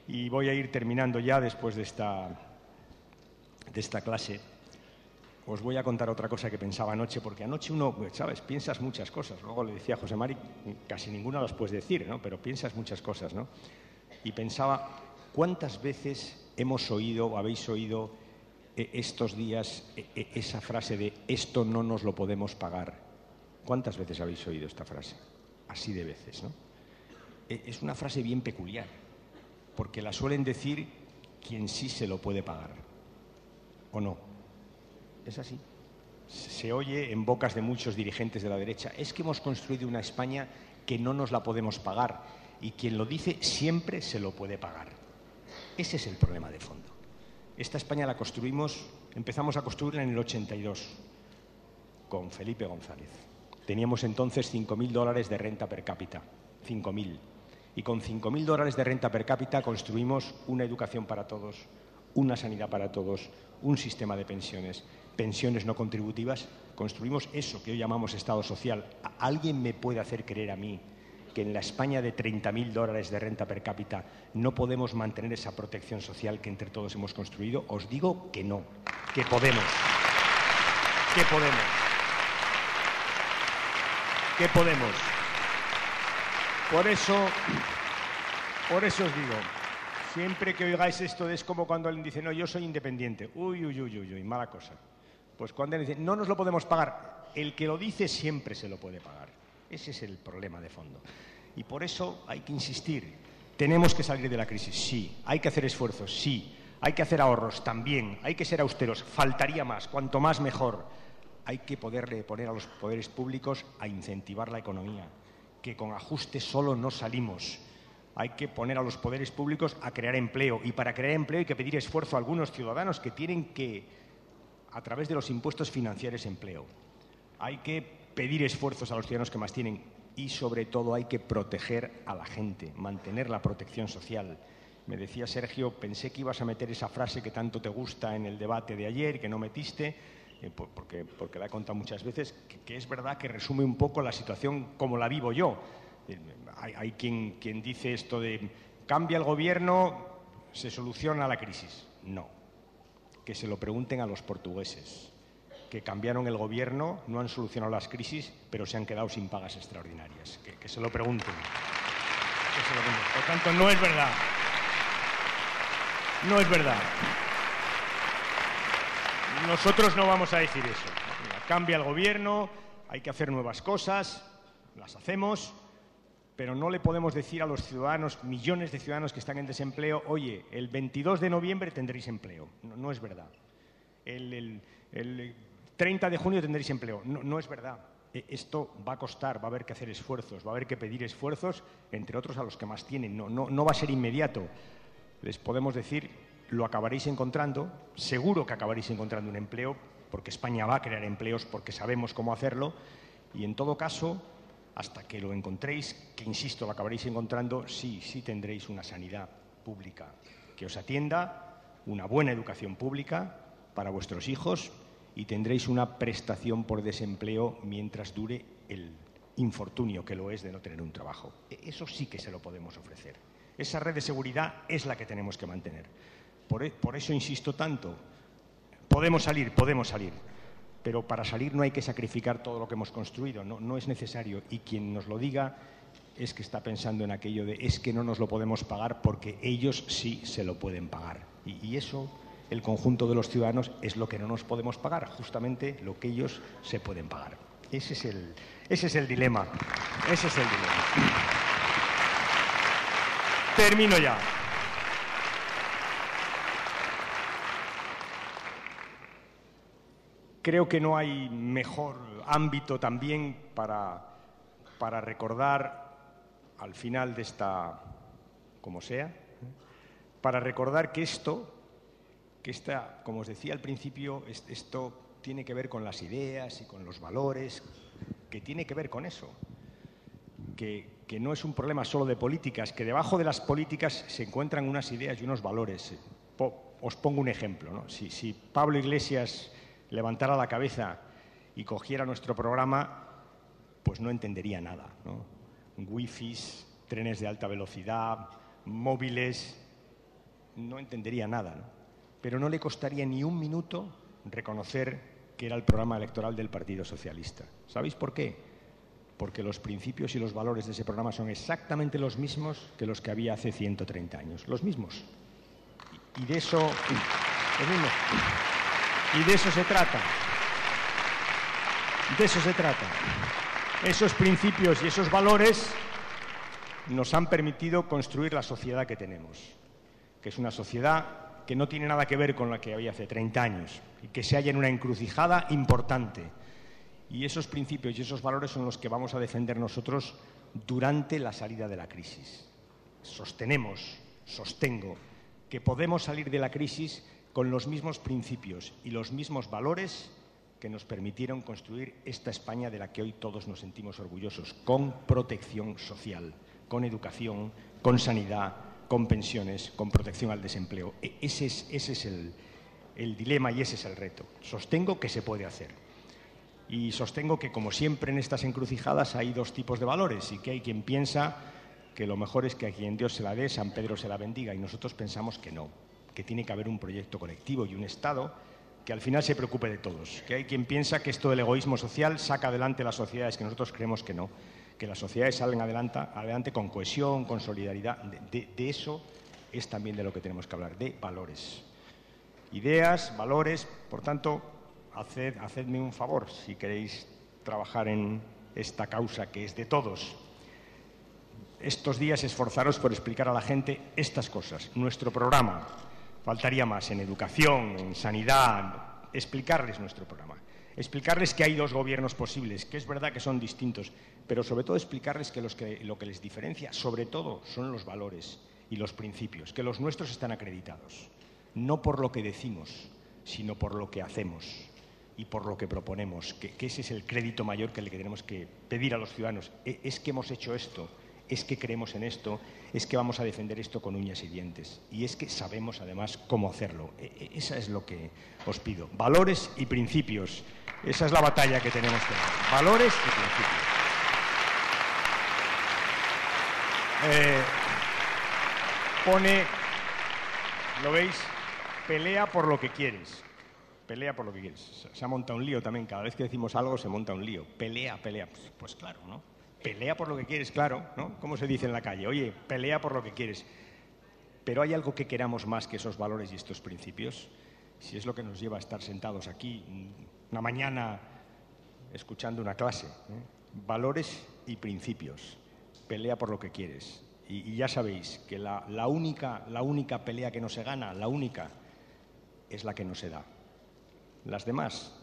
Y voy a ir terminando ya después de esta clase. Os voy a contar otra cosa que pensaba anoche, porque anoche uno, ¿sabes?, piensas muchas cosas. Luego le decía a José Mari, casi ninguna las puedes decir, ¿no?, pero piensas muchas cosas, ¿no? Y pensaba, ¿cuántas veces hemos oído o habéis oído estos días esa frase de esto no nos lo podemos pagar? ¿Cuántas veces habéis oído esta frase? Así de veces, ¿no? Es una frase bien peculiar, porque la suelen decir quien sí se lo puede pagar, ¿o no? Es así. Se oye en bocas de muchos dirigentes de la derecha, es que hemos construido una España que no nos la podemos pagar, y quien lo dice siempre se lo puede pagar. Ese es el problema de fondo. Esta España la construimos, empezamos a construirla en el 82, con Felipe González. Teníamos entonces 5.000 dólares de renta per cápita, 5.000. Y con 5.000 dólares de renta per cápita construimos una educación para todos, una sanidad para todos, un sistema de pensiones, pensiones no contributivas. Construimos eso que hoy llamamos Estado social. ¿Alguien me puede hacer creer a mí que en la España de 30.000 dólares de renta per cápita no podemos mantener esa protección social que entre todos hemos construido? Os digo que no, que podemos. ¿Qué podemos? ¿Qué podemos? Por eso os digo, siempre que oigáis esto es como cuando alguien dice, no, yo soy independiente. Uy, mala cosa. Pues cuando alguien dice, no nos lo podemos pagar, el que lo dice siempre se lo puede pagar. Ese es el problema de fondo. Y por eso hay que insistir. Tenemos que salir de la crisis, sí. Hay que hacer esfuerzos, sí. Hay que hacer ahorros, también. Hay que ser austeros. Faltaría más. Cuanto más, mejor. Hay que poderle poner a los poderes públicos a incentivar la economía, que con ajustes solo no salimos. Hay que poner a los poderes públicos a crear empleo. Y para crear empleo hay que pedir esfuerzo a algunos ciudadanos que tienen que, a través de los impuestos, financiar ese empleo. Hay que pedir esfuerzos a los ciudadanos que más tienen y, sobre todo, hay que proteger a la gente, mantener la protección social. Me decía Sergio, pensé que ibas a meter esa frase que tanto te gusta en el debate de ayer, que no metiste, porque la he contado muchas veces, que es verdad que resume un poco la situación como la vivo yo. Hay quien dice esto de cambia el gobierno, se soluciona la crisis. No, que se lo pregunten a los portugueses, que cambiaron el gobierno, no han solucionado las crisis, pero se han quedado sin pagas extraordinarias. Que se lo pregunten. Que se lo pregunten. Por tanto, no es verdad. No es verdad. Nosotros no vamos a decir eso. Cambia el gobierno, hay que hacer nuevas cosas, las hacemos, pero no le podemos decir a los ciudadanos, millones de ciudadanos que están en desempleo, oye, el 22 de noviembre tendréis empleo. No es verdad. El 30 de junio tendréis empleo. No es verdad. Esto va a costar, va a haber que hacer esfuerzos, va a haber que pedir esfuerzos, entre otros a los que más tienen. No va a ser inmediato. Les podemos decir, lo acabaréis encontrando, seguro que acabaréis encontrando un empleo, porque España va a crear empleos, porque sabemos cómo hacerlo, y en todo caso, hasta que lo encontréis, que insisto, lo acabaréis encontrando, sí tendréis una sanidad pública que os atienda, una buena educación pública para vuestros hijos y tendréis una prestación por desempleo mientras dure el infortunio que lo es de no tener un trabajo. Eso sí que se lo podemos ofrecer. Esa red de seguridad es la que tenemos que mantener. Por eso insisto tanto. Podemos salir, pero para salir no hay que sacrificar todo lo que hemos construido, no es necesario. Y quien nos lo diga es que está pensando en aquello de es que no nos lo podemos pagar porque ellos sí se lo pueden pagar. Y eso, el conjunto de los ciudadanos, es lo que no nos podemos pagar, justamente lo que ellos se pueden pagar. Ese es el dilema. Ese es el dilema. Termino ya. Creo que no hay mejor ámbito también para recordar al final de esta, como sea, para recordar que como os decía al principio, esto tiene que ver con las ideas y con los valores, que tiene que ver con eso, que no es un problema solo de políticas, que debajo de las políticas se encuentran unas ideas y unos valores. Os pongo un ejemplo, ¿no? Si Pablo Iglesias levantara la cabeza y cogiera nuestro programa, pues no entendería nada, ¿no? Wifis, trenes de alta velocidad, móviles, no entendería nada, ¿no? Pero no le costaría ni un minuto reconocer que era el programa electoral del Partido Socialista. ¿Sabéis por qué? Porque los principios y los valores de ese programa son exactamente los mismos que los que había hace 130 años. Los mismos. Y de eso... Los mismos. Y de eso se trata. De eso se trata. Esos principios y esos valores nos han permitido construir la sociedad que tenemos, que es una sociedad que no tiene nada que ver con la que había hace 30 años y que se halla en una encrucijada importante. Y esos principios y esos valores son los que vamos a defender nosotros durante la salida de la crisis. Sostengo que podemos salir de la crisis con los mismos principios y los mismos valores que nos permitieron construir esta España de la que hoy todos nos sentimos orgullosos, con protección social, con educación, con sanidad, con pensiones, con protección al desempleo. Ese es el dilema y ese es el reto. Sostengo que se puede hacer. Y sostengo que, como siempre en estas encrucijadas, hay dos tipos de valores y que hay quien piensa que lo mejor es que a quien Dios se la dé, San Pedro se la bendiga, y nosotros pensamos que no, que tiene que haber un proyecto colectivo y un Estado que al final se preocupe de todos, que hay quien piensa que esto del egoísmo social saca adelante las sociedades, que nosotros creemos que no, que las sociedades salen adelante con cohesión, con solidaridad. De eso es también de lo que tenemos que hablar, de valores. Ideas, valores, por tanto, hacedme un favor si queréis trabajar en esta causa que es de todos. Estos días esforzaros por explicar a la gente estas cosas, nuestro programa. Faltaría más en educación, en sanidad, explicarles nuestro programa. Explicarles que hay dos gobiernos posibles, que es verdad que son distintos, pero sobre todo explicarles que lo que les diferencia, sobre todo, son los valores y los principios, que los nuestros están acreditados, no por lo que decimos, sino por lo que hacemos y por lo que proponemos, que ese es el crédito mayor que le tenemos que pedir a los ciudadanos. Es que hemos hecho esto, es que creemos en esto, es que vamos a defender esto con uñas y dientes, y es que sabemos además cómo hacerlo. Esa es lo que os pido. Valores y principios. Esa es la batalla que tenemos que dar. Valores y principios. Pone, ¿lo veis? Pelea por lo que quieres. Pelea por lo que quieres. Se ha montado un lío también. Cada vez que decimos algo se monta un lío. Pelea. Pues claro, ¿no? Pelea por lo que quieres, claro, ¿no? ¿Cómo se dice en la calle? Oye, pelea por lo que quieres. Pero ¿hay algo que queramos más que esos valores y estos principios? Si es lo que nos lleva a estar sentados aquí una mañana escuchando una clase, ¿eh? Valores y principios. Pelea por lo que quieres. Y ya sabéis que la única pelea que no se gana, la única, es la que no se da. Las demás,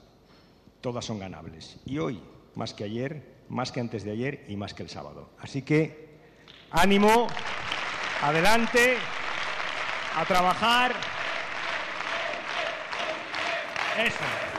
todas son ganables. Y hoy más que ayer, más que antes de ayer y más que el sábado. Así que, ánimo, adelante, a trabajar. Eso.